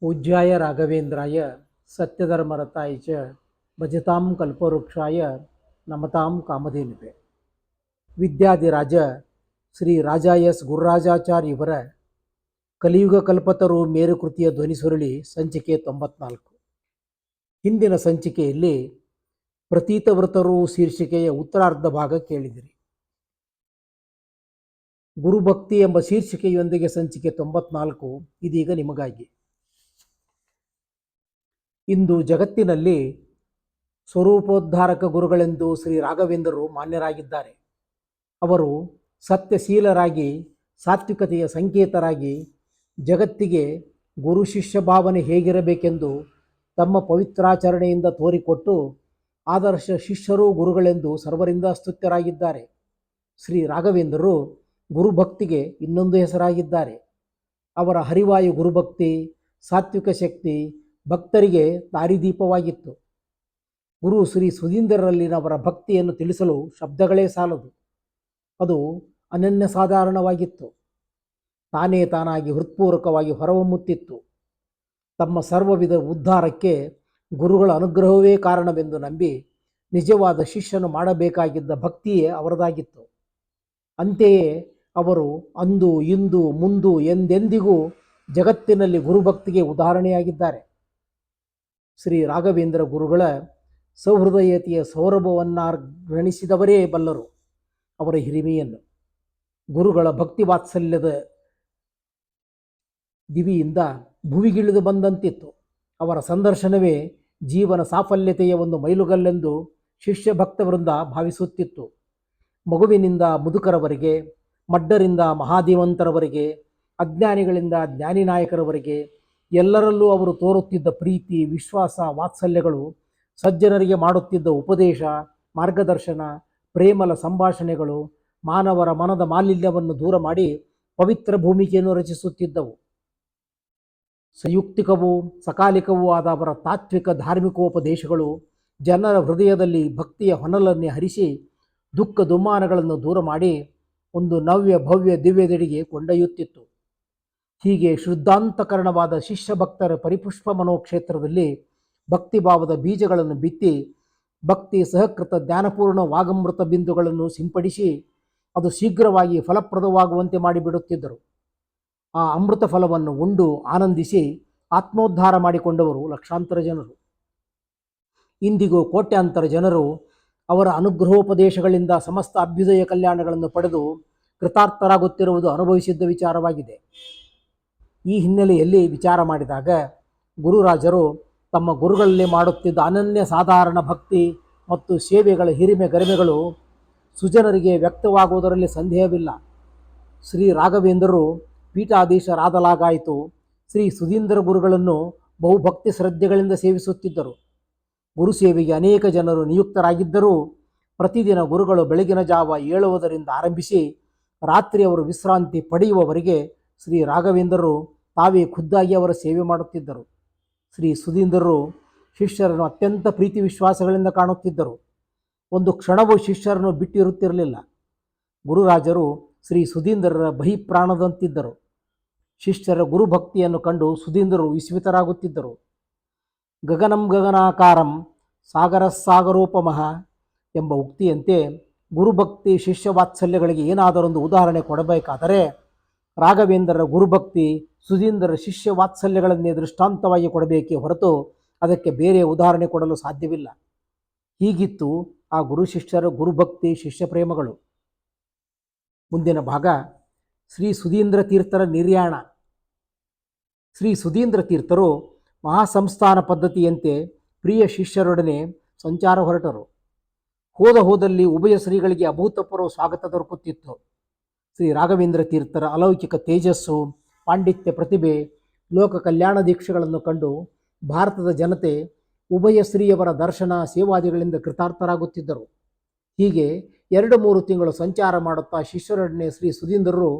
पूज्याय राघवेंद्राय सत्यधर्मरताय च भजतां कल्पवृक्षाय नमतां कामधेनुवे ವಿದ್ಯಾಧಿರಾಜ ಶ್ರೀ ರಾಜ ಎಸ್ ಗುರುರಾಜಾಚಾರ್ಯ ಇವರ ಕಲಿಯುಗ ಕಲ್ಪತರು ಮೇರುಕೃತಿಯ ಧ್ವನಿಸುರುಳಿ ಸಂಚಿಕೆ 94. ಹಿಂದಿನ ಸಂಚಿಕೆಯಲ್ಲಿ ಪ್ರತೀತವೃತರು ಶೀರ್ಷಿಕೆಯ ಉತ್ತರಾರ್ಧ ಭಾಗ ಕೇಳಿದಿರಿ. ಗುರುಭಕ್ತಿ ಎಂಬ ಶೀರ್ಷಿಕೆಯೊಂದಿಗೆ ಸಂಚಿಕೆ 94 ಇದೀಗ ನಿಮಗಾಗಿ. ಇಂದು ಜಗತ್ತಿನಲ್ಲಿ ಸ್ವರೂಪೋದ್ಧಾರಕ ಗುರುಗಳೆಂದು ಶ್ರೀ ರಾಘವೇಂದ್ರರು ಮಾನ್ಯರಾಗಿದ್ದಾರೆ. ಅವರು ಸತ್ಯಶೀಲರಾಗಿ ಸಾತ್ವಿಕತೆಯ ಸಂಕೇತರಾಗಿ ಜಗತ್ತಿಗೆ ಗುರು ಶಿಷ್ಯ ಭಾವನೆ ಹೇಗಿರಬೇಕೆಂದು ತಮ್ಮ ಪವಿತ್ರಾಚರಣೆಯಿಂದ ತೋರಿಕೊಟ್ಟು ಆದರ್ಶ ಶಿಷ್ಯರು ಗುರುಗಳೆಂದು ಸರ್ವರಿಂದ ಸ್ತುತ್ಯರಾಗಿದ್ದಾರೆ. ಶ್ರೀ ರಾಘವೇಂದ್ರರು ಗುರುಭಕ್ತಿಗೆ ಇನ್ನೊಂದು ಹೆಸರಾಗಿದ್ದಾರೆ. ಅವರ ಹರಿವಾಯು ಗುರುಭಕ್ತಿ ಸಾತ್ವಿಕ ಶಕ್ತಿ ಭಕ್ತರಿಗೆ ದಾರಿದೀಪವಾಗಿತ್ತು. ಗುರು ಶ್ರೀ ಸುಧೀಂದ್ರರಲ್ಲಿನ ಅವರ ಭಕ್ತಿಯನ್ನು ತಿಳಿಸಲು ಶಬ್ದಗಳೇ ಸಾಲದು. ಅದು ಅನನ್ಯ ಸಾಧಾರಣವಾಗಿತ್ತು. ತಾನೇ ತಾನಾಗಿ ಹೃತ್ಪೂರ್ವಕವಾಗಿ ಹೊರಹೊಮ್ಮುತ್ತಿತ್ತು. ತಮ್ಮ ಸರ್ವವಿಧ ಉದ್ಧಾರಕ್ಕೆ ಗುರುಗಳ ಅನುಗ್ರಹವೇ ಕಾರಣವೆಂದು ನಂಬಿ ನಿಜವಾದ ಶಿಷ್ಯನು ಮಾಡಬೇಕಾಗಿದ್ದ ಭಕ್ತಿಯೇ ಅವರದಾಗಿತ್ತು. ಅಂತೆಯೇ ಅವರು ಅಂದು ಇಂದು ಮುಂದು ಎಂದೆಂದಿಗೂ ಜಗತ್ತಿನಲ್ಲಿ ಗುರುಭಕ್ತಿಗೆ ಉದಾಹರಣೆಯಾಗಿದ್ದಾರೆ. ಶ್ರೀ ರಾಘವೇಂದ್ರ ಗುರುಗಳ ಸೌಹೃದಯತೆಯ ಸೌರಭವನ್ನಾರ್ಗಣಿಸಿದವರೇ ಬಲ್ಲರು ಅವರ ಹಿರಿಮೆಯನ್ನು. ಗುರುಗಳ ಭಕ್ತಿ ವಾತ್ಸಲ್ಯದ ದಿವಿಯಿಂದ ಭುವಿಗಿಳಿದು ಬಂದಂತಿತ್ತು. ಅವರ ಸಂದರ್ಶನವೇ ಜೀವನ ಸಾಫಲ್ಯತೆಯ ಒಂದು ಮೈಲುಗಲ್ಲೆಂದು ಶಿಷ್ಯ ಭಕ್ತವೃಂದ ಭಾವಿಸುತ್ತಿತ್ತು. ಮಗುವಿನಿಂದ ಮುದುಕರವರೆಗೆ, ಮಡ್ಡರಿಂದ ಮಹಾಧೀವಂತರವರೆಗೆ, ಅಜ್ಞಾನಿಗಳಿಂದ ಜ್ಞಾನಿ ನಾಯಕರವರೆಗೆ ಎಲ್ಲರಲ್ಲೂ ಅವರು ತೋರುತ್ತಿದ್ದ ಪ್ರೀತಿ ವಿಶ್ವಾಸ ವಾತ್ಸಲ್ಯಗಳು, ಸಜ್ಜನರಿಗೆ ಮಾಡುತ್ತಿದ್ದ ಉಪದೇಶ ಮಾರ್ಗದರ್ಶನ ಪ್ರೇಮಲ ಸಂಭಾಷಣೆಗಳು ಮಾನವರ ಮನದ ಮಾಲಿನ್ಯವನ್ನು ದೂರ ಮಾಡಿ ಪವಿತ್ರ ಭೂಮಿಕೆಯನ್ನು ರಚಿಸುತ್ತಿದ್ದವು. ಸಂಯುಕ್ತಿಕವೂ ಸಕಾಲಿಕವೂ ಆದ ಅವರ ತಾತ್ವಿಕ ಧಾರ್ಮಿಕೋಪದೇಶಗಳು ಜನರ ಹೃದಯದಲ್ಲಿ ಭಕ್ತಿಯ ಹೊನಲನ್ನೇ ಹರಿಸಿ ದುಃಖ ದುಮ್ಮಾನಗಳನ್ನು ದೂರ ಮಾಡಿ ಒಂದು ನವ್ಯ ಭವ್ಯ ದಿವ್ಯದೆಡೆಗೆ ಕೊಂಡೊಯ್ಯುತ್ತಿತ್ತು. ಹೀಗೆ ಶುದ್ಧಾಂತಕರಣವಾದ ಶಿಷ್ಯ ಭಕ್ತರ ಪರಿಪುಷ್ಪ ಮನೋಕ್ಷೇತ್ರದಲ್ಲಿ ಭಕ್ತಿಭಾವದ ಬೀಜಗಳನ್ನು ಬಿತ್ತಿ ಭಕ್ತಿ ಸಹಕೃತ ಜ್ಞಾನಪೂರ್ಣ ವಾಗಮೃತ ಬಿಂದುಗಳನ್ನು ಸಿಂಪಡಿಸಿ ಅದು ಶೀಘ್ರವಾಗಿ ಫಲಪ್ರದವಾಗುವಂತೆ ಮಾಡಿಬಿಡುತ್ತಿದ್ದರು. ಆ ಅಮೃತ ಫಲವನ್ನು ಉಂಡು ಆನಂದಿಸಿ ಆತ್ಮೋದ್ಧಾರ ಮಾಡಿಕೊಂಡವರು ಲಕ್ಷಾಂತರ ಜನರು. ಇಂದಿಗೂ ಕೋಟ್ಯಾಂತರ ಜನರು ಅವರ ಅನುಗ್ರಹೋಪದೇಶಗಳಿಂದ ಸಮಸ್ತ ಅಭ್ಯುದಯ ಕಲ್ಯಾಣಗಳನ್ನು ಪಡೆದು ಕೃತಾರ್ಥರಾಗುತ್ತಿರುವುದು ಅನುಭವಿಸಿದ್ದ ವಿಚಾರವಾಗಿದೆ. ಈ ಹಿನ್ನೆಲೆಯಲ್ಲಿ ವಿಚಾರ ಮಾಡಿದಾಗ ಗುರುರಾಜರು ತಮ್ಮ ಗುರುಗಳಲ್ಲಿ ಮಾಡುತ್ತಿದ್ದ ಅನನ್ಯ ಸಾಧಾರಣ ಭಕ್ತಿ ಮತ್ತು ಸೇವೆಗಳ ಹಿರಿಮೆ ಗರಿಮೆಗಳು ಸುಜನರಿಗೆ ವ್ಯಕ್ತವಾಗುವುದರಲ್ಲಿ ಸಂದೇಹವಿಲ್ಲ. ಶ್ರೀ ರಾಘವೇಂದ್ರರು ಪೀಠಾಧೀಶರಾದಲಾಗಾಯಿತು ಶ್ರೀ ಸುಧೀಂದ್ರ ಗುರುಗಳನ್ನು ಬಹುಭಕ್ತಿ ಶ್ರದ್ಧೆಗಳಿಂದ ಸೇವಿಸುತ್ತಿದ್ದರು. ಗುರು ಸೇವೆಗೆ ಅನೇಕ ಜನರು ನಿಯುಕ್ತರಾಗಿದ್ದರೂ ಪ್ರತಿದಿನ ಗುರುಗಳು ಬೆಳಗಿನ ಜಾವ ಏಳುವುದರಿಂದ ಆರಂಭಿಸಿ ರಾತ್ರಿ ಅವರು ವಿಶ್ರಾಂತಿ ಪಡೆಯುವವರೆಗೆ ಶ್ರೀ ರಾಘವೇಂದ್ರರು ತಾವೇ ಖುದ್ದಾಗಿ ಅವರ ಸೇವೆ ಮಾಡುತ್ತಿದ್ದರು. ಶ್ರೀ ಸುಧೀಂದ್ರರು ಶಿಷ್ಯರನ್ನು ಅತ್ಯಂತ ಪ್ರೀತಿ ವಿಶ್ವಾಸಗಳಿಂದ ಕಾಣುತ್ತಿದ್ದರು. ಒಂದು ಕ್ಷಣವೂ ಶಿಷ್ಯರನ್ನು ಬಿಟ್ಟಿರುತ್ತಿರಲಿಲ್ಲ. ಗುರುರಾಜರು ಶ್ರೀ ಸುಧೀಂದ್ರರ ಬಹಿಪ್ರಾಣದಂತಿದ್ದರು. ಶಿಷ್ಯರ ಗುರುಭಕ್ತಿಯನ್ನು ಕಂಡು ಸುಧೀಂದ್ರರು ವಿಸ್ಮಿತರಾಗುತ್ತಿದ್ದರು. ಗಗನಂ ಗಗನಾಕಾರಂ ಸಾಗರ ಸಾಗರೋಪಮಃ ಎಂಬ ಉಕ್ತಿಯಂತೆ ಗುರುಭಕ್ತಿ ಶಿಷ್ಯ ವಾತ್ಸಲ್ಯಗಳಿಗೆ ಏನಾದರೊಂದು ಉದಾಹರಣೆ ಕೊಡಬೇಕಾದರೆ ರಾಘವೇಂದ್ರರ ಗುರುಭಕ್ತಿ ಸುಧೀಂದ್ರರ ಶಿಷ್ಯ ವಾತ್ಸಲ್ಯಗಳನ್ನೇ ದೃಷ್ಟಾಂತವಾಗಿ ಕೊಡಬೇಕೇ ಹೊರತು ಅದಕ್ಕೆ ಬೇರೆ ಉದಾಹರಣೆ ಕೊಡಲು ಸಾಧ್ಯವಿಲ್ಲ. ಹೀಗಿತ್ತು ಆ ಗುರು ಶಿಷ್ಯರ ಗುರುಭಕ್ತಿ ಶಿಷ್ಯ ಪ್ರೇಮಗಳು. ಮುಂದಿನ ಭಾಗ ಶ್ರೀ ಸುಧೀಂದ್ರ ತೀರ್ಥರ ನಿರ್ಯಾಣ. ಶ್ರೀ ಸುಧೀಂದ್ರ ತೀರ್ಥರು ಮಹಾಸಂಸ್ಥಾನ ಪದ್ಧತಿಯಂತೆ ಪ್ರಿಯ ಶಿಷ್ಯರೊಡನೆ ಸಂಚಾರ ಹೊರಟರು. ಹೋದಲ್ಲಿ ಉಭಯ ಶ್ರೀಗಳಿಗೆ ಅಭೂತಪೂರ್ವ ಸ್ವಾಗತ ದೊರಕುತ್ತಿತ್ತು. ಶ್ರೀ ರಾಘವೇಂದ್ರ ತೀರ್ಥರ ಅಲೌಕಿಕ ತೇಜಸ್ಸು ಪಾಂಡಿತ್ಯ ಪ್ರತಿಭೆ ಲೋಕ ಕಲ್ಯಾಣ ದೀಕ್ಷೆಗಳನ್ನು ಕಂಡು ಭಾರತದ ಜನತೆ ಉಭಯ ಶ್ರೀಯವರ ದರ್ಶನ ಸೇವಾದಿಗಳಿಂದ ಕೃತಾರ್ಥರಾಗುತ್ತಿದ್ದರು. ಹೀಗೆ 2-3 ತಿಂಗಳು ಸಂಚಾರ ಮಾಡುತ್ತಾ ಶಿಷ್ಯರೊಡನೆ ಶ್ರೀ ಸುಧೀಂದ್ರರು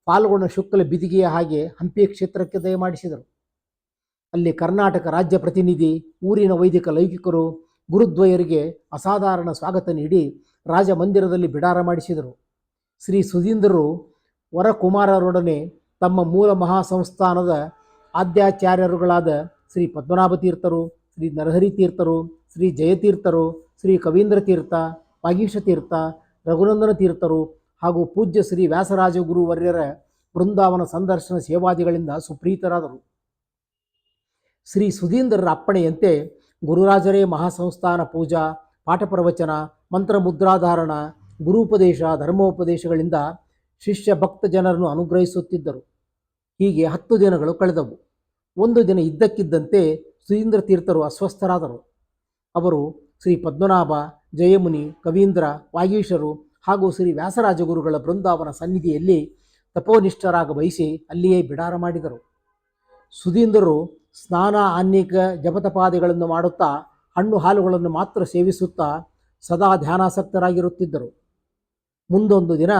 ಪಾಲ್ಗೊಣ ಶುಕ್ಲ ಬಿದಿಗೆಯ ಹಾಗೆ ಹಂಪಿ ಕ್ಷೇತ್ರಕ್ಕೆ ದಯಮಾಡಿಸಿದರು. ಅಲ್ಲಿ ಕರ್ನಾಟಕ ರಾಜ್ಯ ಪ್ರತಿನಿಧಿ ಊರಿನ ವೈದಿಕ ಲೌಕಿಕರು ಗುರುದ್ವಯರಿಗೆ ಅಸಾಧಾರಣ ಸ್ವಾಗತ ನೀಡಿ ರಾಜಮಂದಿರದಲ್ಲಿ ಬಿಡಾರ ಮಾಡಿಸಿದರು. ಶ್ರೀ ಸುಧೀಂದ್ರರು ವರಕುಮಾರರೊಡನೆ ತಮ್ಮ ಮೂಲ ಮಹಾಸಂಸ್ಥಾನದ ಆದ್ಯಾಚಾರ್ಯರುಗಳಾದ ಶ್ರೀ ಪದ್ಮನಾಭ ತೀರ್ಥರು, ಶ್ರೀ ನರಹರಿ ತೀರ್ಥರು, ಶ್ರೀ ಜಯತೀರ್ಥರು, ಶ್ರೀ ಕವೀಂದ್ರ ತೀರ್ಥ, ವಾಗೀಶ ತೀರ್ಥ, ರಘುನಂದನ ತೀರ್ಥರು ಹಾಗೂ ಪೂಜ್ಯ ಶ್ರೀ ವ್ಯಾಸರಾಜ ಗುರುವರ್ಯರ ಬೃಂದಾವನ ಸಂದರ್ಶನ ಸೇವಾದಿಗಳಿಂದ ಸುಪ್ರೀತರಾದರು. ಶ್ರೀ ಸುಧೀಂದ್ರರ ಅಪ್ಪಣೆಯಂತೆ ಗುರುರಾಜರೇ ಮಹಾಸಂಸ್ಥಾನ ಪೂಜಾ, ಪಾಠ ಪ್ರವಚನ, ಮಂತ್ರ ಮುದ್ರಾಧಾರಣ, ಗುರುಪದೇಶ, ಧರ್ಮೋಪದೇಶಗಳಿಂದ ಶಿಷ್ಯ ಭಕ್ತ ಜನರನ್ನು ಅನುಗ್ರಹಿಸುತ್ತಿದ್ದರು. ಹೀಗೆ 10 ದಿನಗಳು ಕಳೆದವು. ಒಂದು ದಿನ ಇದ್ದಕ್ಕಿದ್ದಂತೆ ಸುಧೀಂದ್ರ ತೀರ್ಥರು ಅಸ್ವಸ್ಥರಾದರು. ಅವರು ಶ್ರೀ ಪದ್ಮನಾಭ, ಜಯಮುನಿ, ಕವೀಂದ್ರ, ವಾಗೀಶರು ಹಾಗೂ ಶ್ರೀ ವ್ಯಾಸರಾಜ ಗುರುಗಳ ಬೃಂದಾವನ ಸನ್ನಿಧಿಯಲ್ಲಿ ತಪೋನಿಷ್ಠರಾಗ ಬಯಸಿ ಅಲ್ಲಿಯೇ ಬಿಡಾರ ಮಾಡಿದರು. ಸುಧೀಂದ್ರರು ಸ್ನಾನ, ಆನ್ನಿಕ, ಜಪತಪಾದಿಗಳನ್ನು ಮಾಡುತ್ತಾ ಹಣ್ಣು ಹಾಲುಗಳನ್ನು ಮಾತ್ರ ಸೇವಿಸುತ್ತಾ ಸದಾ ಧ್ಯಾನಾಸಕ್ತರಾಗಿರುತ್ತಿದ್ದರು. ಮುಂದೊಂದು ದಿನ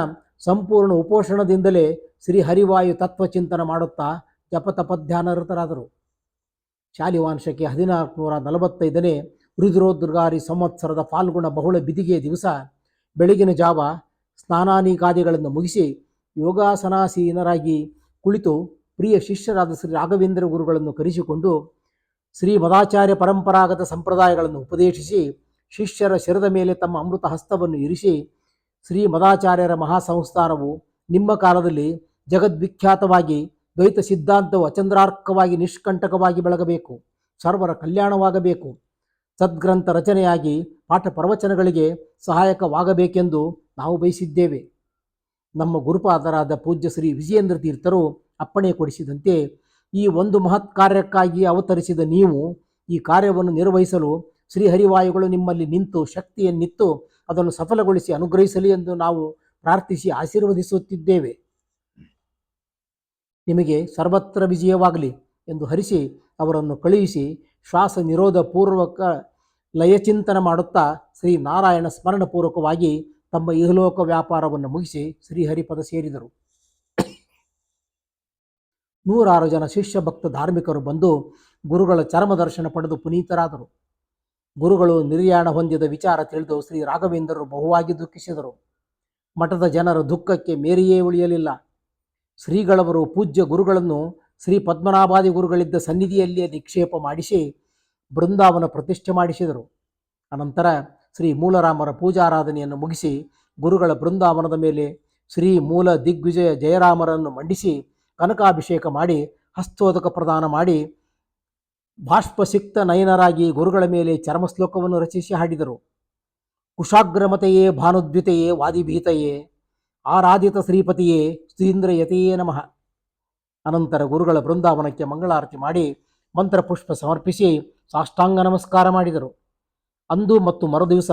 ಸಂಪೂರ್ಣ ಉಪೋಷಣದಿಂದಲೇ ಶ್ರೀಹರಿವಾಯು ತತ್ವಚಿಂತನ ಮಾಡುತ್ತಾ ಜಪತಪಧ್ಯಾನರತರಾದರು. ಶಾಲಿವಾಂಶಕ್ಕೆ 1445ನೇ ರುದ್ರೋದ್ಗಾರಿ ಸಂವತ್ಸರದ ಫಾಲ್ಗುಣ ಬಹುಳ ಬಿದಿಗೆಯ ದಿವಸ ಬೆಳಗಿನ ಜಾವ ಸ್ನಾನಾನಿಕಾದಿಗಳನ್ನು ಮುಗಿಸಿ ಯೋಗಾಸನಾಸೀನರಾಗಿ ಕುಳಿತು ಪ್ರಿಯ ಶಿಷ್ಯರಾದ ಶ್ರೀ ರಾಘವೇಂದ್ರ ಗುರುಗಳನ್ನು ಕರೆಸಿಕೊಂಡು ಶ್ರೀ ಮದಾಚಾರ್ಯ ಪರಂಪರಾಗತ ಸಂಪ್ರದಾಯಗಳನ್ನು ಉಪದೇಶಿಸಿ ಶಿಷ್ಯರ ಶಿರದ ಮೇಲೆ ತಮ್ಮ ಅಮೃತ ಹಸ್ತವನ್ನು ಇರಿಸಿ, ಶ್ರೀ ಮದಾಚಾರ್ಯರ ಮಹಾಸಂಸ್ಥಾನವು ನಿಮ್ಮ ಕಾಲದಲ್ಲಿ ಜಗದ್ವಿಖ್ಯಾತವಾಗಿ ದ್ವೈತ ಸಿದ್ಧಾಂತವು ಅಚಂದ್ರಾರ್ಕವಾಗಿ ನಿಷ್ಕಂಟಕವಾಗಿ ಬೆಳಗಬೇಕು, ಸರ್ವರ ಕಲ್ಯಾಣವಾಗಬೇಕು, ಸದ್ಗ್ರಂಥ ರಚನೆಯಾಗಿ ಪಾಠ ಪ್ರವಚನಗಳಿಗೆ ಸಹಾಯಕವಾಗಬೇಕೆಂದು ನಾವು ಬಯಸಿದ್ದೇವೆ. ನಮ್ಮ ಗುರುಪಾದರಾದ ಪೂಜ್ಯ ಶ್ರೀ ವಿಜಯೇಂದ್ರ ತೀರ್ಥರು ಅಪ್ಪಣೆ ಕೊಡಿಸಿದಂತೆ ಈ ಒಂದು ಮಹತ್ ಕಾರ್ಯಕ್ಕಾಗಿ ಅವತರಿಸಿದ ನೀವು ಈ ಕಾರ್ಯವನ್ನು ನಿರ್ವಹಿಸಲು ಶ್ರೀಹರಿವಾಯುಗಳು ನಿಮ್ಮಲ್ಲಿ ನಿಂತು ಶಕ್ತಿಯನ್ನಿತ್ತು ಅದನ್ನು ಸಫಲಗೊಳಿಸಿ ಅನುಗ್ರಹಿಸಲಿ ಎಂದು ನಾವು ಪ್ರಾರ್ಥಿಸಿ ಆಶೀರ್ವದಿಸುತ್ತಿದ್ದೇವೆ. ನಿಮಗೆ ಸರ್ವತ್ರ ವಿಜಯವಾಗಲಿ ಎಂದು ಹರಿಸಿ ಅವರನ್ನು ಕಳುಹಿಸಿ ಶ್ವಾಸ ನಿರೋಧ ಪೂರ್ವಕ ಲಯಚಿಂತನ ಮಾಡುತ್ತಾ ಶ್ರೀ ನಾರಾಯಣ ಸ್ಮರಣಪೂರ್ವಕವಾಗಿ ತಮ್ಮ ಇಹಲೋಕ ವ್ಯಾಪಾರವನ್ನು ಮುಗಿಸಿ ಶ್ರೀಹರಿಪದ ಸೇರಿದರು. 100 ಜನ ಶಿಷ್ಯ ಭಕ್ತ ಧಾರ್ಮಿಕರು ಬಂದು ಗುರುಗಳ ಚರಮ ದರ್ಶನ ಪಡೆದು ಪುನೀತರಾದರು. ಗುರುಗಳು ನಿರ್ಯಾಣ ಹೊಂದಿದ ವಿಚಾರ ತಿಳಿದು ಶ್ರೀ ರಾಘವೇಂದ್ರರು ಬಹುವಾಗಿ ದುಃಖಿಸಿದರು. ಮಠದ ಜನರ ದುಃಖಕ್ಕೆ ಮೇರೆಯೇ ಉಳಿಯಲಿಲ್ಲ. ಶ್ರೀಗಳವರು ಪೂಜ್ಯ ಗುರುಗಳನ್ನು ಶ್ರೀ ಪದ್ಮನಾಭಾದಿ ಗುರುಗಳಿದ್ದ ಸನ್ನಿಧಿಯಲ್ಲಿಯೇ ನಿಕ್ಷೇಪ ಮಾಡಿಸಿ ಬೃಂದಾವನ ಪ್ರತಿಷ್ಠೆ ಮಾಡಿಸಿದರು. ಅನಂತರ ಶ್ರೀ ಮೂಲರಾಮರ ಪೂಜಾರಾಧನೆಯನ್ನು ಮುಗಿಸಿ ಗುರುಗಳ ಬೃಂದಾವನದ ಮೇಲೆ ಶ್ರೀ ಮೂಲ ದಿಗ್ವಿಜಯ ಜಯರಾಮರನ್ನು ಮಂಡಿಸಿ ಕನಕಾಭಿಷೇಕ ಮಾಡಿ ಹಸ್ತೋದಕ ಪ್ರದಾನ ಮಾಡಿ ಬಾಷ್ಪಸಿಕ್ತ ನಯನರಾಗಿ ಗುರುಗಳ ಮೇಲೆ ಚರ್ಮಶ್ಲೋಕವನ್ನು ರಚಿಸಿ ಹಾಡಿದರು. ಕುಶಾಗ್ರಮತೆಯೇ ಭಾನುದ್ವಿತೆಯೇ ವಾದಿಭೀತಯೇ ಆರಾಧಿತ ಶ್ರೀಪತಿಯೇ ಸುಧೀಂದ್ರಯತೆಯೇ ನಮಃ. ಅನಂತರ ಗುರುಗಳ ಬೃಂದಾವನಕ್ಕೆ ಮಂಗಳಾರತಿ ಮಾಡಿ ಮಂತ್ರಪುಷ್ಪ ಸಮರ್ಪಿಸಿ ಸಾಷ್ಟಾಂಗ ನಮಸ್ಕಾರ ಮಾಡಿದರು. ಅಂದು ಮತ್ತು ಮರುದಿವಸ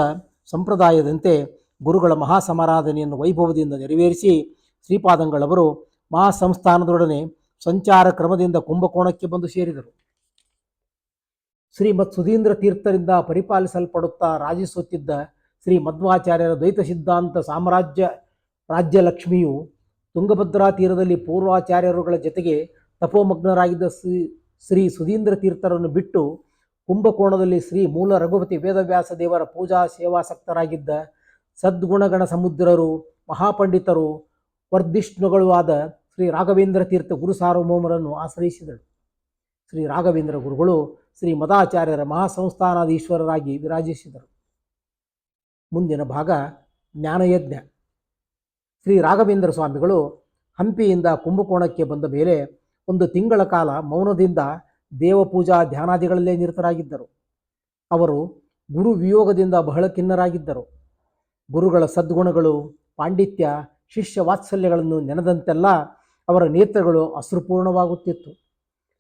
ಸಂಪ್ರದಾಯದಂತೆ ಗುರುಗಳ ಮಹಾಸಮಾರಾಧನೆಯನ್ನು ವೈಭವದಿಂದ ನೆರವೇರಿಸಿ ಶ್ರೀಪಾದಂಗಳವರು ಮಹಾಸಂಸ್ಥಾನದೊಡನೆ ಸಂಚಾರ ಕ್ರಮದಿಂದ ಕುಂಭಕೋಣಕ್ಕೆ ಬಂದು ಸೇರಿದರು. ಶ್ರೀಮತ್ ಸುಧೀಂದ್ರ ತೀರ್ಥರಿಂದ ಪರಿಪಾಲಿಸಲ್ಪಡುತ್ತಾ ರಾಜಿಸುತ್ತಿದ್ದ ಶ್ರೀ ಮಧ್ವಾಚಾರ್ಯರ ದ್ವೈತ ಸಿದ್ಧಾಂತ ಸಾಮ್ರಾಜ್ಯ ರಾಜ್ಯಲಕ್ಷ್ಮಿಯು ತುಂಗಭದ್ರಾ ತೀರದಲ್ಲಿ ಪೂರ್ವಾಚಾರ್ಯರುಗಳ ಜೊತೆಗೆ ತಪೋಮಗ್ನರಾಗಿದ್ದ ಶ್ರೀ ಸುಧೀಂದ್ರ ತೀರ್ಥರನ್ನು ಬಿಟ್ಟು ಕುಂಭಕೋಣದಲ್ಲಿ ಶ್ರೀ ಮೂಲ ರಘುಪತಿ ವೇದವ್ಯಾಸ ದೇವರ ಪೂಜಾ ಸೇವಾಸಕ್ತರಾಗಿದ್ದ ಸದ್ಗುಣಗಣ ಸಮುದ್ರರು, ಮಹಾಪಂಡಿತರು, ವರ್ಧಿಷ್ಣುಗಳೂ ಆದ ಶ್ರೀ ರಾಘವೇಂದ್ರ ತೀರ್ಥ ಗುರು ಸಾರ್ವಭೌಮರನ್ನು ಆಶ್ರಯಿಸಿದಳು. ಶ್ರೀ ರಾಘವೇಂದ್ರ ಗುರುಗಳು ಶ್ರೀ ಮದಾಚಾರ್ಯರ ಮಹಾಸಂಸ್ಥಾನಾಧೀಶ್ವರರಾಗಿ ವಿರಾಜಿಸಿದರು. ಮುಂದಿನ ಭಾಗ ಜ್ಞಾನಯಜ್ಞ. ಶ್ರೀ ರಾಘವೇಂದ್ರ ಸ್ವಾಮಿಗಳು ಹಂಪಿಯಿಂದ ಕುಂಭಕೋಣಕ್ಕೆ ಬಂದ ಮೇಲೆ 1 ತಿಂಗಳ ಕಾಲ ಮೌನದಿಂದ ದೇವಪೂಜಾ ಧ್ಯಾನಾದಿಗಳಲ್ಲೇ ನಿರತರಾಗಿದ್ದರು. ಅವರು ಗುರು ವಿಯೋಗದಿಂದ ಬಹಳ ಖಿನ್ನರಾಗಿದ್ದರು. ಗುರುಗಳ ಸದ್ಗುಣಗಳು, ಪಾಂಡಿತ್ಯ, ಶಿಷ್ಯ ವಾತ್ಸಲ್ಯಗಳನ್ನು ನೆನೆದಂತೆಲ್ಲ ಅವರ ನೇತ್ರಗಳು ಅಶ್ರುಪೂರ್ಣವಾಗುತ್ತಿತ್ತು.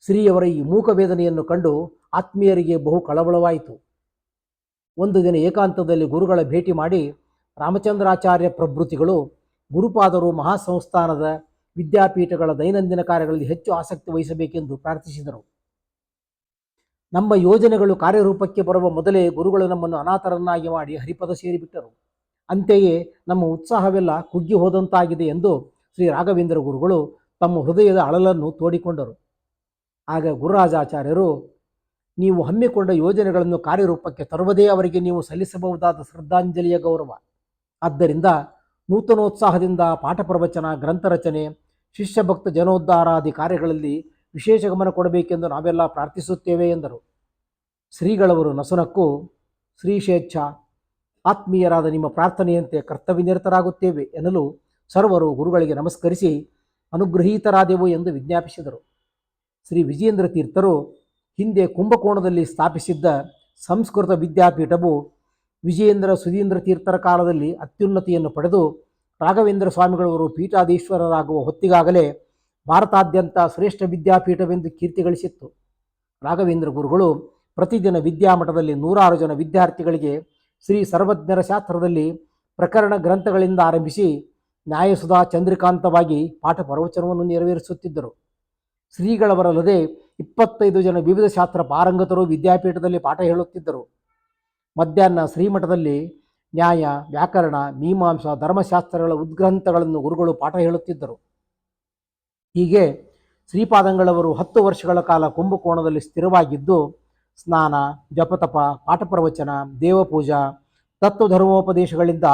ಶ್ರೀಯವರ ಈ ಮೂಕ ವೇದನೆಯನ್ನು ಕಂಡು ಆತ್ಮೀಯರಿಗೆ ಬಹು ಕಳವಳವಾಯಿತು. ಒಂದು ದಿನ ಏಕಾಂತದಲ್ಲಿ ಗುರುಗಳ ಭೇಟಿ ಮಾಡಿ ರಾಮಚಂದ್ರಾಚಾರ್ಯ ಪ್ರಭೃತಿಗಳು ಗುರುಪಾದರು ಮಹಾಸಂಸ್ಥಾನದ ವಿದ್ಯಾಪೀಠಗಳ ದೈನಂದಿನ ಕಾರ್ಯಗಳಲ್ಲಿ ಹೆಚ್ಚು ಆಸಕ್ತಿ ವಹಿಸಬೇಕೆಂದು ಪ್ರಾರ್ಥಿಸಿದರು. ನಮ್ಮ ಯೋಜನೆಗಳು ಕಾರ್ಯರೂಪಕ್ಕೆ ಬರುವ ಮೊದಲೇ ಗುರುಗಳು ನಮ್ಮನ್ನು ಅನಾಥರನ್ನಾಗಿ ಮಾಡಿ ಹರಿಪದ ಸೇರಿಬಿಟ್ಟರು. ಅಂತೆಯೇ ನಮ್ಮ ಉತ್ಸಾಹವೆಲ್ಲ ಕುಗ್ಗಿ ಹೋದಂತಾಗಿದೆ ಎಂದು ಶ್ರೀ ರಾಘವೇಂದ್ರ ಗುರುಗಳು ತಮ್ಮ ಹೃದಯದ ಅಳಲನ್ನು ತೋಡಿಕೊಂಡರು. ಆಗ ಗುರುರಾಜಾಚಾರ್ಯರು, ನೀವು ಹಮ್ಮಿಕೊಂಡ ಯೋಜನೆಗಳನ್ನು ಕಾರ್ಯರೂಪಕ್ಕೆ ತರುವುದೇ ಅವರಿಗೆ ನೀವು ಸಲ್ಲಿಸಬಹುದಾದ ಶ್ರದ್ಧಾಂಜಲಿಯ ಗೌರವ. ಆದ್ದರಿಂದ ನೂತನೋತ್ಸಾಹದಿಂದ ಪಾಠ ಪ್ರವಚನ, ಗ್ರಂಥ ರಚನೆ, ಶಿಷ್ಯಭಕ್ತ ಜನೋದ್ಧಾರಾದಿ ಕಾರ್ಯಗಳಲ್ಲಿ ವಿಶೇಷ ಗಮನ ಕೊಡಬೇಕೆಂದು ನಾವೆಲ್ಲ ಪ್ರಾರ್ಥಿಸುತ್ತೇವೆ ಎಂದರು. ಶ್ರೀಗಳವರು ನಸುನಕ್ಕು, ಶ್ರೀಶೇಚ್ಛ, ಆತ್ಮೀಯರಾದ ನಿಮ್ಮ ಪ್ರಾರ್ಥನೆಯಂತೆ ಕರ್ತವ್ಯನಿರತರಾಗುತ್ತೇವೆ ಎನ್ನಲು ಸರ್ವರು ಗುರುಗಳಿಗೆ ನಮಸ್ಕರಿಸಿ ಅನುಗ್ರಹೀತರಾದೆವು ಎಂದು ವಿಜ್ಞಾಪಿಸಿದರು. ಶ್ರೀ ವಿಜಯೇಂದ್ರ ತೀರ್ಥರು ಹಿಂದೆ ಕುಂಭಕೋಣದಲ್ಲಿ ಸ್ಥಾಪಿಸಿದ್ದ ಸಂಸ್ಕೃತ ವಿದ್ಯಾಪೀಠವು ವಿಜಯೇಂದ್ರ ಸುಧೀಂದ್ರ ತೀರ್ಥರ ಕಾಲದಲ್ಲಿ ಅತ್ಯುನ್ನತಿಯನ್ನು ಪಡೆದು ರಾಘವೇಂದ್ರ ಸ್ವಾಮಿಗಳವರು ಪೀಠಾಧೀಶ್ವರರಾಗುವ ಹೊತ್ತಿಗಾಗಲೇ ಭಾರತಾದ್ಯಂತ ಶ್ರೇಷ್ಠ ವಿದ್ಯಾಪೀಠವೆಂದು ಕೀರ್ತಿ ಗಳಿಸಿತ್ತು. ರಾಘವೇಂದ್ರ ಗುರುಗಳು ಪ್ರತಿದಿನ ವಿದ್ಯಾಮಠದಲ್ಲಿ 100 ಜನ ವಿದ್ಯಾರ್ಥಿಗಳಿಗೆ ಶ್ರೀ ಸರ್ವಜ್ಞರ ಶಾಸ್ತ್ರದಲ್ಲಿ ಪ್ರಕರಣ ಗ್ರಂಥಗಳಿಂದ ಆರಂಭಿಸಿ ನ್ಯಾಯಸುಧಾ ಚಂದ್ರಿಕಾಂತವಾಗಿ ಪಾಠ ಪ್ರವಚನವನ್ನು ನೆರವೇರಿಸುತ್ತಿದ್ದರು. ಶ್ರೀಗಳವರಲ್ಲದೆ 25 ಜನ ವಿವಿಧ ಶಾಸ್ತ್ರ ಪಾರಂಗತರು ವಿದ್ಯಾಪೀಠದಲ್ಲಿ ಪಾಠ ಹೇಳುತ್ತಿದ್ದರು. ಮಧ್ಯಾಹ್ನ ಶ್ರೀಮಠದಲ್ಲಿ ನ್ಯಾಯ, ವ್ಯಾಕರಣ, ಮೀಮಾಂಸಾ, ಧರ್ಮಶಾಸ್ತ್ರಗಳ ಉದ್ಗ್ರಂಥಗಳನ್ನು ಗುರುಗಳು ಪಾಠ ಹೇಳುತ್ತಿದ್ದರು. ಹೀಗೆ ಶ್ರೀಪಾದಂಗಳವರು 10 ವರ್ಷಗಳ ಕಾಲ ಕುಂಭಕೋಣದಲ್ಲಿ ಸ್ಥಿರವಾಗಿದ್ದು ಸ್ನಾನ, ಜಪತಪ, ಪಾಠ ಪ್ರವಚನ, ದೇವಪೂಜಾ, ತತ್ವಧರ್ಮೋಪದೇಶಗಳಿಂದ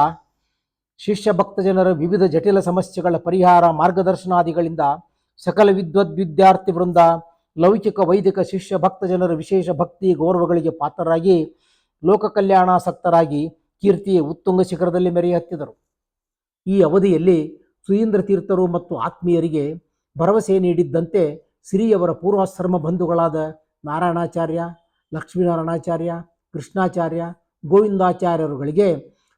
ಶಿಷ್ಯ ಭಕ್ತಜನರ ವಿವಿಧ ಜಟಿಲ ಸಮಸ್ಯೆಗಳ ಪರಿಹಾರ ಮಾರ್ಗದರ್ಶನಾದಿಗಳಿಂದ ಸಕಲ ವಿದ್ಯಾರ್ಥಿ ವೃಂದ ಲೌಕಿಕ ವೈದಿಕ ಶಿಷ್ಯ ಭಕ್ತಜನರ ವಿಶೇಷ ಭಕ್ತಿ ಗೌರವಗಳಿಗೆ ಪಾತ್ರರಾಗಿ ಲೋಕ ಕಲ್ಯಾಣಾಸಕ್ತರಾಗಿ ಕೀರ್ತಿಯ ಉತ್ತುಂಗ ಶಿಖರದಲ್ಲಿ ಮೆರೆಯುತ್ತಿದ್ದರು. ಈ ಅವಧಿಯಲ್ಲಿ ಸುಧೀಂದ್ರ ತೀರ್ಥರು ಮತ್ತು ಆತ್ಮೀಯರಿಗೆ ಭರವಸೆ ನೀಡಿದ್ದಂತೆ ಶ್ರೀಯವರ ಪೂರ್ವಾಶ್ರಮ ಬಂಧುಗಳಾದ ನಾರಾಯಣಾಚಾರ್ಯ, ಲಕ್ಷ್ಮೀನಾರಾಯಣಾಚಾರ್ಯ, ಕೃಷ್ಣಾಚಾರ್ಯ, ಗೋವಿಂದಾಚಾರ್ಯರುಗಳಿಗೆ,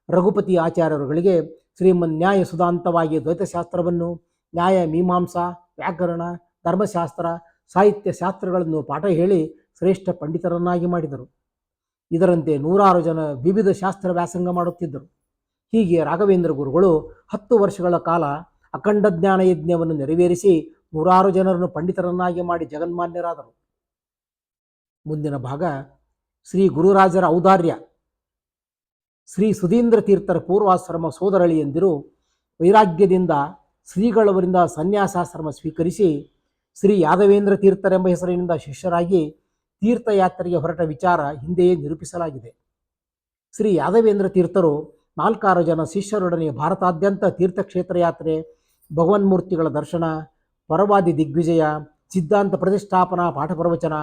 ರಘುಪತಿ ಆಚಾರ್ಯರುಗಳಿಗೆ ಶ್ರೀಮನ್ ನ್ಯಾಯ ಸುಧಾಂತವಾಗಿ ದ್ವೈತಶಾಸ್ತ್ರವನ್ನು, ನ್ಯಾಯ, ಮೀಮಾಂಸಾ, ವ್ಯಾಕರಣ, ಧರ್ಮಶಾಸ್ತ್ರ, ಸಾಹಿತ್ಯ ಶಾಸ್ತ್ರಗಳನ್ನು ಪಾಠ ಹೇಳಿ ಶ್ರೇಷ್ಠ ಪಂಡಿತರನ್ನಾಗಿ ಮಾಡಿದರು. ಇದರಂತೆ 100 ಜನ ವಿವಿಧ ಶಾಸ್ತ್ರ ವ್ಯಾಸಂಗ ಮಾಡುತ್ತಿದ್ದರು. ಹೀಗೆ ರಾಘವೇಂದ್ರ ಗುರುಗಳು 10 ವರ್ಷಗಳ ಕಾಲ ಅಖಂಡ ಜ್ಞಾನ ಯಜ್ಞವನ್ನು ನೆರವೇರಿಸಿ 100 ಜನರನ್ನು ಪಂಡಿತರನ್ನಾಗಿ ಮಾಡಿ ಜಗನ್ಮಾನ್ಯರಾದರು. ಮುಂದಿನ ಭಾಗ ಶ್ರೀ ಗುರುರಾಜರ ಔದಾರ್ಯ. ಶ್ರೀ ಸುಧೀಂದ್ರ ತೀರ್ಥರ ಪೂರ್ವಾಶ್ರಮ ಸೋದರಳಿಯಂದಿರು ವೈರಾಗ್ಯದಿಂದ ಶ್ರೀಗಳವರಿಂದ ಸನ್ಯಾಸಾಶ್ರಮ ಸ್ವೀಕರಿಸಿ ಶ್ರೀ ಯಾದವೇಂದ್ರ ತೀರ್ಥರೆಂಬ ಹೆಸರಿನಿಂದ ಶಿಷ್ಯರಾಗಿ ತೀರ್ಥಯಾತ್ರೆಗೆ ಹೊರಟ ವಿಚಾರ ಹಿಂದೆಯೇ ನಿರೂಪಿಸಲಾಗಿದೆ. ಶ್ರೀ ಯಾದವೇಂದ್ರ ತೀರ್ಥರು 4 ಜನ ಶಿಷ್ಯರೊಡನೆ ಭಾರತಾದ್ಯಂತ ತೀರ್ಥಕ್ಷೇತ್ರ ಯಾತ್ರೆ, ಭಗವನ್ಮೂರ್ತಿಗಳ ದರ್ಶನ, ಪರವಾದಿ ದಿಗ್ವಿಜಯ, ಸಿದ್ಧಾಂತ ಪ್ರತಿಷ್ಠಾಪನಾ ಪಾಠ ಪ್ರವಚನ,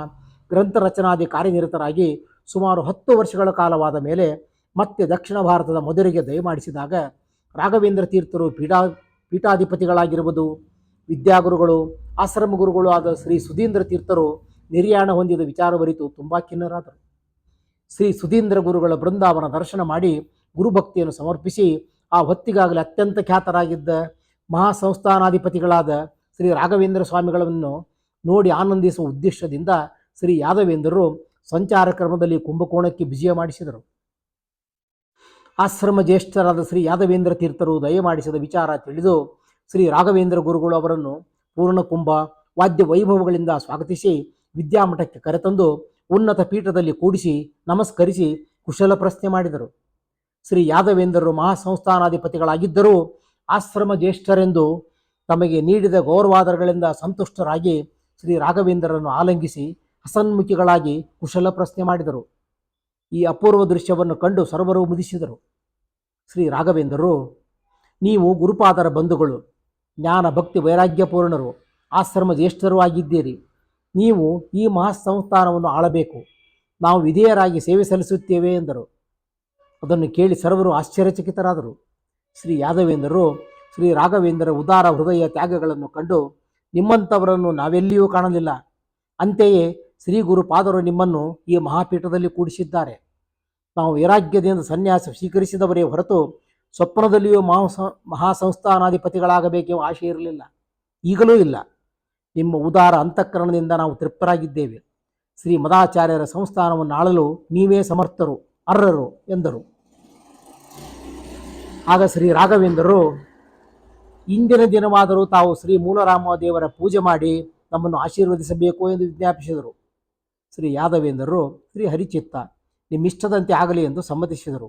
ಗ್ರಂಥ ರಚನಾದಿ ಕಾರ್ಯನಿರತರಾಗಿ ಸುಮಾರು 10 ವರ್ಷಗಳ ಕಾಲವಾದ ಮೇಲೆ ಮತ್ತೆ ದಕ್ಷಿಣ ಭಾರತದ ಮಧುರೆಗೆ ದಯಮಾಡಿಸಿದಾಗ ರಾಘವೇಂದ್ರ ತೀರ್ಥರು ಪೀಠಾಧಿಪತಿಗಳಾಗಿರುವುದು, ವಿದ್ಯಾಗುರುಗಳು, ಆಶ್ರಮ ಗುರುಗಳು ಆದ ಶ್ರೀ ಸುಧೀಂದ್ರ ತೀರ್ಥರು ನಿರ್ಯಾಣ ಹೊಂದಿದ ವಿಚಾರವರಿತು ತುಂಬ ಖಿನ್ನರಾದರು. ಶ್ರೀ ಸುಧೀಂದ್ರ ಗುರುಗಳ ಬೃಂದಾವನ ದರ್ಶನ ಮಾಡಿ ಗುರುಭಕ್ತಿಯನ್ನು ಸಮರ್ಪಿಸಿ ಆ ಹೊತ್ತಿಗಾಗಲೇ ಅತ್ಯಂತ ಖ್ಯಾತರಾಗಿದ್ದ ಮಹಾಸಂಸ್ಥಾನಾಧಿಪತಿಗಳಾದ ಶ್ರೀ ರಾಘವೇಂದ್ರ ಸ್ವಾಮಿಗಳನ್ನು ನೋಡಿ ಆನಂದಿಸುವ ಉದ್ದೇಶದಿಂದ ಶ್ರೀ ಯಾದವೇಂದ್ರರು ಸಂಚಾರ ಕ್ರಮದಲ್ಲಿ ಕುಂಭಕೋಣಕ್ಕೆ ವಿಜಯ ಮಾಡಿಸಿದರು. ಆಶ್ರಮ ಜ್ಯೇಷ್ಠರಾದ ಶ್ರೀ ಯಾದವೇಂದ್ರ ತೀರ್ಥರು ದಯಮಾಡಿಸಿದ ವಿಚಾರ ತಿಳಿದು ಶ್ರೀ ರಾಘವೇಂದ್ರ ಗುರುಗಳು ಅವರನ್ನು ಪೂರ್ಣಕುಂಭ ವಾದ್ಯ ವೈಭವಗಳಿಂದ ಸ್ವಾಗತಿಸಿ ವಿದ್ಯಾಮಠಕ್ಕೆ ಕರೆತಂದು ಉನ್ನತ ಪೀಠದಲ್ಲಿ ಕೂಡಿಸಿ ನಮಸ್ಕರಿಸಿ ಕುಶಲ ಪ್ರಶ್ನೆ ಮಾಡಿದರು. ಶ್ರೀ ಯಾದವೇಂದ್ರರು ಮಹಾಸಂಸ್ಥಾನಾಧಿಪತಿಗಳಾಗಿದ್ದರೂ ಆಶ್ರಮ ಜ್ಯೇಷ್ಠರೆಂದು ತಮಗೆ ನೀಡಿದ ಗೌರವಾದರಗಳಿಂದ ಸಂತುಷ್ಟರಾಗಿ ಶ್ರೀ ರಾಘವೇಂದ್ರರನ್ನು ಆಲಂಗಿಸಿ ಹಸನ್ಮುಖಿಗಳಾಗಿ ಕುಶಲ ಪ್ರಶ್ನೆ ಮಾಡಿದರು. ಈ ಅಪೂರ್ವ ದೃಶ್ಯವನ್ನು ಕಂಡು ಸರ್ವರು ಮುದಿಸಿದರು. ಶ್ರೀ ರಾಘವೇಂದ್ರರು, ನೀವು ಗುರುಪಾದರ ಬಂಧುಗಳು, ಜ್ಞಾನ ಭಕ್ತಿ ವೈರಾಗ್ಯಪೂರ್ಣರು, ಆಶ್ರಮ ಜ್ಯೇಷ್ಠರೂ ಆಗಿದ್ದೀರಿ. ನೀವು ಈ ಮಹಾಸಂಸ್ಥಾನವನ್ನು ಆಳಬೇಕು. ನಾವು ವಿಧೇಯರಾಗಿ ಸೇವೆ ಸಲ್ಲಿಸುತ್ತೇವೆ ಎಂದರು. ಅದನ್ನು ಕೇಳಿ ಸರ್ವರು ಆಶ್ಚರ್ಯಚಕಿತರಾದರು. ಶ್ರೀ ಯಾದವೇಂದ್ರರು ಶ್ರೀ ರಾಘವೇಂದ್ರ ಉದಾರ ಹೃದಯ ತ್ಯಾಗಗಳನ್ನು ಕಂಡು ನಿಮ್ಮಂಥವರನ್ನು ನಾವೆಲ್ಲಿಯೂ ಕಾಣಲಿಲ್ಲ. ಅಂತೆಯೇ ಶ್ರೀ ಗುರುಪಾದರು ನಿಮ್ಮನ್ನು ಈ ಮಹಾಪೀಠದಲ್ಲಿ ಕೂಡಿಸಿದ್ದಾರೆ. ನಾವು ವೈರಾಗ್ಯದಿಂದ ಸನ್ಯಾಸ ಸ್ವೀಕರಿಸಿದವರೇ ಹೊರತು ಸ್ವಪ್ನದಲ್ಲಿಯೂ ಮಹಾಸಂಸ್ಥಾನಾಧಿಪತಿಗಳಾಗಬೇಕೆಂಬ ಆಶೆ ಇರಲಿಲ್ಲ, ಈಗಲೂ ಇಲ್ಲ. ನಿಮ್ಮ ಉದಾರ ಅಂತಃಕರಣದಿಂದ ನಾವು ತೃಪ್ತರಾಗಿದ್ದೇವೆ. ಶ್ರೀ ಮದಾಚಾರ್ಯರ ಸಂಸ್ಥಾನವನ್ನು ಆಳಲು ನೀವೇ ಸಮರ್ಥರು, ಅರ್ಹರು ಎಂದರು. ಆಗ ಶ್ರೀ ರಾಘವೇಂದ್ರರು, ಇಂದಿನ ದಿನವಾದರೂ ತಾವು ಶ್ರೀ ಮೂಲರಾಮದೇವರ ಪೂಜೆ ಮಾಡಿ ನಮ್ಮನ್ನು ಆಶೀರ್ವದಿಸಬೇಕು ಎಂದು ವಿಜ್ಞಾಪಿಸಿದರು. ಶ್ರೀ ಯಾದವೇಂದ್ರರು, ಶ್ರೀ ಹರಿಚಿತ್ತ, ನಿಮ್ಮಿಷ್ಟದಂತೆ ಆಗಲಿ ಎಂದು ಸಮ್ಮತಿಸಿದರು.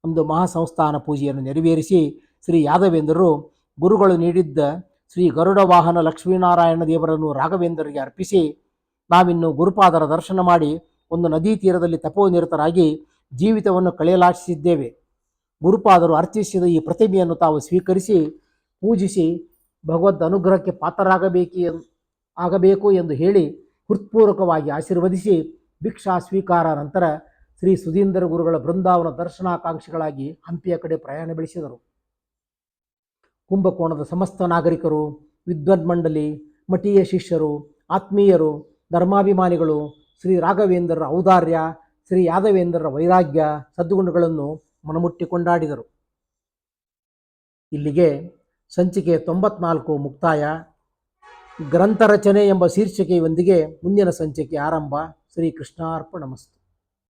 ಒಂದು ಮಹಾಸಂಸ್ಥಾನ ಪೂಜೆಯನ್ನು ನೆರವೇರಿಸಿ ಶ್ರೀ ಯಾದವೇಂದ್ರರು ಗುರುಗಳು ನೀಡಿದ್ದ ಶ್ರೀ ಗರುಡ ವಾಹನ ಲಕ್ಷ್ಮೀನಾರಾಯಣ ದೇವರನ್ನು ರಾಘವೇಂದ್ರರಿಗೆ ಅರ್ಪಿಸಿ, ನಾವಿನ್ನು ಗುರುಪಾದರ ದರ್ಶನ ಮಾಡಿ ಒಂದು ನದಿ ತೀರದಲ್ಲಿ ತಪೋನಿರತರಾಗಿ ಜೀವಿತವನ್ನು ಕಳೆಯಲಾಚಿಸಿದ್ದೇವೆ. ಗುರುಪಾದರು ಅರ್ಚಿಸಿದ ಈ ಪ್ರತಿಮೆಯನ್ನು ತಾವು ಸ್ವೀಕರಿಸಿ ಪೂಜಿಸಿ ಭಗವದ್ ಅನುಗ್ರಹಕ್ಕೆ ಪಾತ್ರರಾಗಬೇಕಿ ಆಗಬೇಕು ಎಂದು ಹೇಳಿ ಹೃತ್ಪೂರ್ವಕವಾಗಿ ಆಶೀರ್ವದಿಸಿ ಭಿಕ್ಷಾ ಸ್ವೀಕಾರ ನಂತರ ಶ್ರೀ ಸುಧೀಂದ್ರ ಗುರುಗಳ ಬೃಂದಾವನ ದರ್ಶನಾಕಾಂಕ್ಷಿಗಳಾಗಿ ಹಂಪಿಯ ಕಡೆ ಪ್ರಯಾಣ ಬೆಳೆಸಿದರು. ಕುಂಭಕೋಣದ ಸಮಸ್ತ ನಾಗರಿಕರು, ವಿದ್ವನ್ಮಂಡಲಿ, ಮಠೀಯ ಶಿಷ್ಯರು, ಆತ್ಮೀಯರು, ಧರ್ಮಾಭಿಮಾನಿಗಳು ಶ್ರೀ ರಾಘವೇಂದ್ರರ ಔದಾರ್ಯ, ಶ್ರೀ ಯಾದವೇಂದ್ರರ ವೈರಾಗ್ಯ ಸದ್ಗುಣಗಳನ್ನು ಮನಮುಟ್ಟಿ ಕೊಂಡಾಡಿದರು. ಇಲ್ಲಿಗೆ ಸಂಚಿಕೆ 94 ಮುಕ್ತಾಯ. ಗ್ರಂಥ ರಚನೆ ಎಂಬ ಶೀರ್ಷಿಕೆಯೊಂದಿಗೆ ಮುಂದಿನ ಸಂಚಿಕೆ ಆರಂಭ. ಶ್ರೀ ಕೃಷ್ಣಾರ್ಪಣಮಸ್ತು.